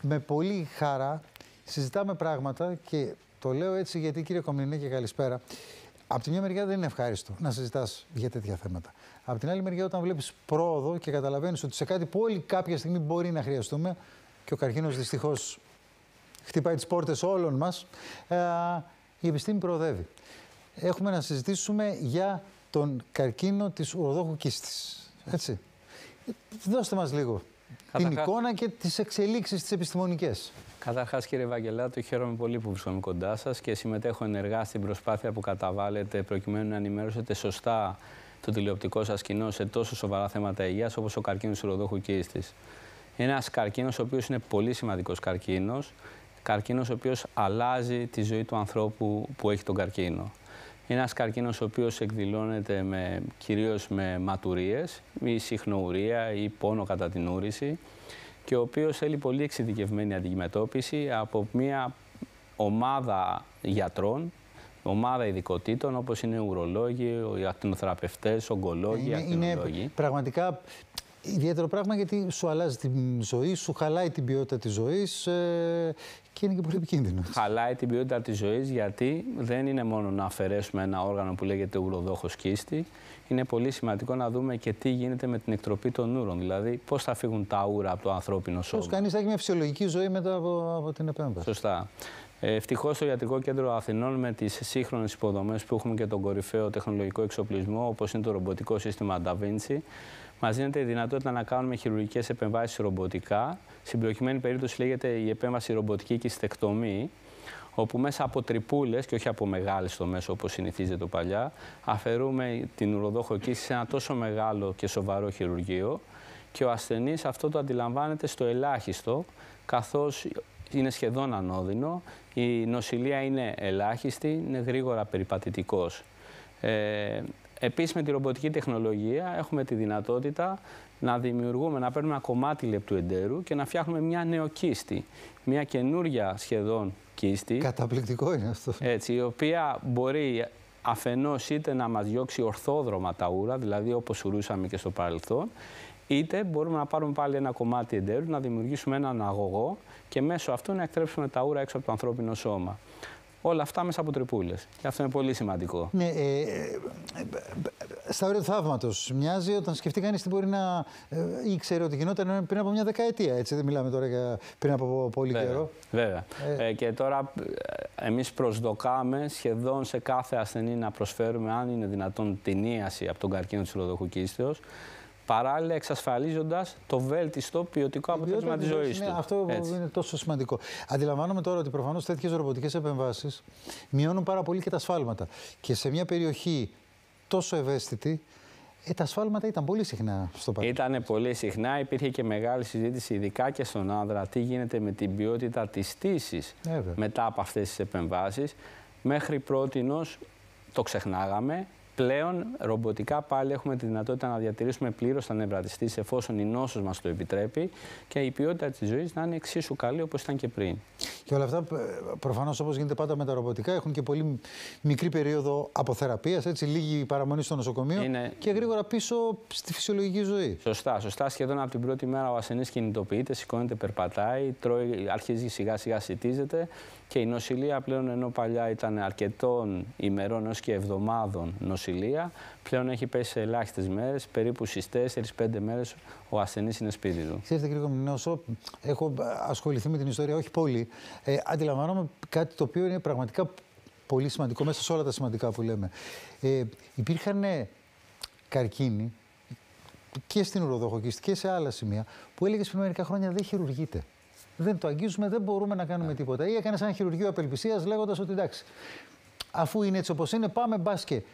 με πολύ χαρά συζητάμε πράγματα και το λέω έτσι γιατί, κύριε Κομνηνέ, καλησπέρα. Από τη μια μεριά δεν είναι ευχάριστο να συζητάς για τέτοια θέματα. Από την άλλη μεριά, όταν βλέπεις πρόοδο και καταλαβαίνεις ότι σε κάτι που όλοι κάποια στιγμή μπορεί να χρειαστούμε, και ο καρκίνος δυστυχώς χτυπάει τις πόρτες όλων μας, η επιστήμη προοδεύει. Έχουμε να συζητήσουμε για τον καρκίνο της ουροδόχου κίστης. Έτσι. Δώστε μας λίγο την εικόνα και τις εξελίξεις τις επιστημονικές. Καταρχάς, κύριε Βαγγελάτο, χαίρομαι πολύ που βρίσκομαι κοντά σας και συμμετέχω ενεργά στην προσπάθεια που καταβάλλετε προκειμένου να ενημερώσετε σωστά το τηλεοπτικό σας κοινό σε τόσο σοβαρά θέματα υγείας όπως ο καρκίνος του ουροδόχου κίστης. Είναι ένας καρκίνος ο οποίος είναι πολύ σημαντικός καρκίνος ο οποίος αλλάζει τη ζωή του ανθρώπου που έχει τον καρκίνο. Είναι ένας καρκίνος ο οποίος εκδηλώνεται κυρίως με ματουρίες ή συχνοουρία ή πόνο κατά την ούρηση και ο οποίος θέλει πολύ εξειδικευμένη αντιμετώπιση από μια ομάδα γιατρών, ομάδα ειδικοτήτων όπως είναι ουρολόγοι, οι ακτινοθεραπευτές, ογκολόγοι, ακτινολόγοι. Είναι πραγματικά ιδιαίτερο πράγμα γιατί σου αλλάζει τη ζωή, σου χαλάει την ποιότητα της ζωής και είναι και πολύ επικίνδυνο. Χαλάει την ποιότητα της ζωής γιατί δεν είναι μόνο να αφαιρέσουμε ένα όργανο που λέγεται ουροδόχος κίστη. Είναι πολύ σημαντικό να δούμε και τι γίνεται με την εκτροπή των ούρων. Δηλαδή, πώς θα φύγουν τα ούρα από το ανθρώπινο σώμα. Πώς κανείς θα έχει μια φυσιολογική ζωή μετά από την επέμβαση. Σωστά. Ευτυχώς το Ιατρικό Κέντρο Αθηνών με τις σύγχρονες υποδομές που έχουμε και τον κορυφαίο τεχνολογικό εξοπλισμό, όπως είναι το ρομποτικό σύστημα Da Vinci, μας δίνεται η δυνατότητα να κάνουμε χειρουργικές επεμβάσεις ρομποτικά. Στην προκειμένη περίπτωση λέγεται η επέμβαση ρομποτική κιστεκτομή, όπου μέσα από τρυπούλες και όχι από μεγάλες στο μέσο όπως συνηθίζεται παλιά, αφαιρούμε την ουροδόχο κίστη σε ένα τόσο μεγάλο και σοβαρό χειρουργείο και ο ασθενής αυτό το αντιλαμβάνεται στο ελάχιστο, καθώς είναι σχεδόν ανώδυνο, η νοσηλεία είναι ελάχιστη, είναι γρήγορα περιπατητικός. Επίσης με τη ρομποτική τεχνολογία έχουμε τη δυνατότητα να δημιουργούμε, να παίρνουμε ένα κομμάτι λεπτού εντέρου και να φτιάχνουμε μια νεοκίστη, μια καινούρια σχεδόν κίστη. Καταπληκτικό είναι αυτό. Έτσι, η οποία μπορεί αφενός είτε να μας διώξει ορθόδρομα τα ούρα, δηλαδή όπως ουρούσαμε και στο παρελθόν, είτε μπορούμε να πάρουμε πάλι ένα κομμάτι εντέρου, να δημιουργήσουμε έναν αγωγό και μέσω αυτού να εκτρέψουμε τα ούρα έξω από το ανθρώπινο σώμα. Όλα αυτά μέσα από τρυπούλες. Και αυτό είναι πολύ σημαντικό. Ναι, στα όρια του θαύματος μοιάζει όταν σκεφτεί κανείς τι μπορεί να ήξερε ότι γινόταν πριν από μια δεκαετία. Έτσι, δεν μιλάμε τώρα για πριν από πολύ καιρό. Βέβαια. Και τώρα εμείς προσδοκάμε σχεδόν σε κάθε ασθενή να προσφέρουμε, αν είναι δυνατόν, την ίαση από τον καρκίνο της ουροδόχου κίστεως, παράλληλα εξασφαλίζοντας το βέλτιστο ποιοτικό αποτέλεσμα της ζωής του. Αυτό είναι τόσο σημαντικό. Αντιλαμβάνομαι τώρα ότι προφανώς τέτοιες ρομποτικές επεμβάσεις μειώνουν πάρα πολύ και τα σφάλματα. Και σε μια περιοχή τόσο ευαίσθητη, τα σφάλματα ήταν πολύ συχνά στο παρελθόν. Ήταν πολύ συχνά, υπήρχε και μεγάλη συζήτηση, ειδικά και στον άνδρα, τι γίνεται με την ποιότητα της στήσης μετά από αυτές τις επεμβάσεις. Μέχρι πρότινος το ξεχνάγαμε. Πλέον, ρομποτικά πάλι έχουμε τη δυνατότητα να διατηρήσουμε πλήρως τα νεύρα της στήσης εφόσον η νόσος μας το επιτρέπει και η ποιότητα της ζωής να είναι εξίσου καλή όπως ήταν και πριν. Και όλα αυτά, προφανώς όπως γίνεται πάντα με τα ρομποτικά, έχουν και πολύ μικρή περίοδο αποθεραπείας, έτσι, λίγη παραμονή στο νοσοκομείο και γρήγορα πίσω στη φυσιολογική ζωή. Σωστά, σωστά. Σχεδόν από την πρώτη μέρα ο ασθενής κινητοποιείται, σηκώνεται, περπατάει, τρώει, αρχίζει σιγά σιγά σιτίζεται και η νοσηλεία πλέον, ενώ παλιά ήταν αρκετών ημερών έως και εβδομάδων νοσηλεία, πλέον έχει πέσει σε ελάχιστες μέρες, περίπου στις 4-5 μέρες ο ασθενής είναι σπίτι του. Ξέρετε, κύριε Κομνηνέ, όσο έχω ασχοληθεί με την ιστορία, όχι πολύ, αντιλαμβάνομαι κάτι το οποίο είναι πραγματικά πολύ σημαντικό μέσα σε όλα τα σημαντικά που λέμε. Υπήρχαν καρκίνοι και στην ουροδόχο κίστη και σε άλλα σημεία που έλεγες πριν μερικά χρόνια δεν χειρουργείται. Δεν το αγγίζουμε, δεν μπορούμε να κάνουμε τίποτα. Ή έκανες ένα χειρουργείο απελπισίας λέγοντας ότι εντάξει, αφού είναι έτσι όπως είναι, πάμε μπάσκετ.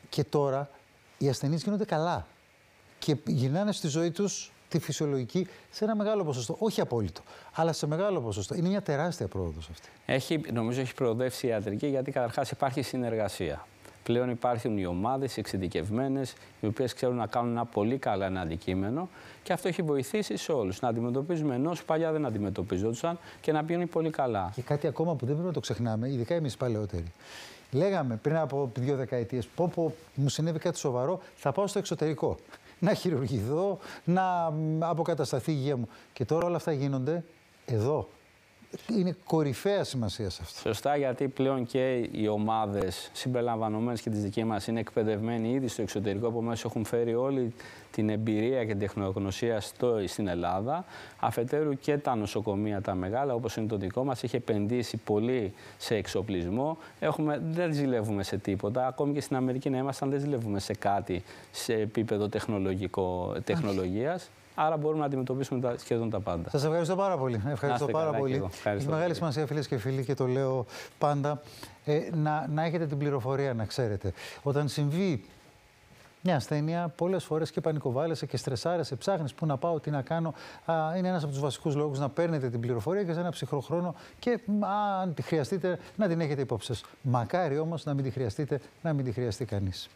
Και τώρα οι ασθενείς γίνονται καλά και γυρνάνε στη ζωή τους τη φυσιολογική σε ένα μεγάλο ποσοστό. Όχι απόλυτο, αλλά σε μεγάλο ποσοστό. Είναι μια τεράστια πρόοδος αυτή. Νομίζω έχει προοδεύσει η ιατρική γιατί καταρχάς υπάρχει συνεργασία. Πλέον υπάρχουν οι ομάδες εξειδικευμένες, οι οποίες ξέρουν να κάνουν ένα πολύ καλά ένα αντικείμενο και αυτό έχει βοηθήσει σε όλους. Να αντιμετωπίζουμε ενός παλιά δεν αντιμετωπίζονταν και να πηγαίνει πολύ καλά. Και κάτι ακόμα που δεν πρέπει να το ξεχνάμε, ειδικά εμείς οι παλαιότεροι. Λέγαμε πριν από 2 δεκαετίες, πω μου συνέβη κάτι σοβαρό, θα πάω στο εξωτερικό. Να χειρουργηθώ, να αποκατασταθεί η υγεία μου. Και τώρα όλα αυτά γίνονται εδώ. Είναι κορυφαία σημασία σε αυτό. Σωστά, γιατί πλέον και οι ομάδες συμπεριλαμβανομένες και τις δικές μας είναι εκπαιδευμένοι ήδη στο εξωτερικό, επομένως έχουν φέρει όλη την εμπειρία και την τεχνογνωσία στην Ελλάδα. Αφετέρου και τα νοσοκομεία τα μεγάλα, όπως είναι το δικό μας, έχει επενδύσει πολύ σε εξοπλισμό. Δεν ζηλεύουμε σε τίποτα. Ακόμη και στην Αμερική να ήμασταν, δεν ζηλεύουμε σε κάτι σε επίπεδο τεχνολογίας. Άρα μπορούμε να αντιμετωπίσουμε σχεδόν τα πάντα. Σας ευχαριστώ πάρα πολύ. Ευχαριστώ πάρα πολύ. Έχει μεγάλη σημασία, φίλες και φίλοι, και το λέω πάντα, να έχετε την πληροφορία, να ξέρετε. Όταν συμβεί μια ασθένεια, πολλές φορές και πανικοβάλλεσαι και στρεσάρεσαι, ψάχνεις πού να πάω, τι να κάνω. Είναι ένας από τους βασικούς λόγους να παίρνετε την πληροφορία και σε ένα ψυχρό χρόνο και αν τη χρειαστείτε να την έχετε υπόψη σας. Μακάρι όμως να μην τη χρειαστείτε, να μην τη χρειαστεί κανείς.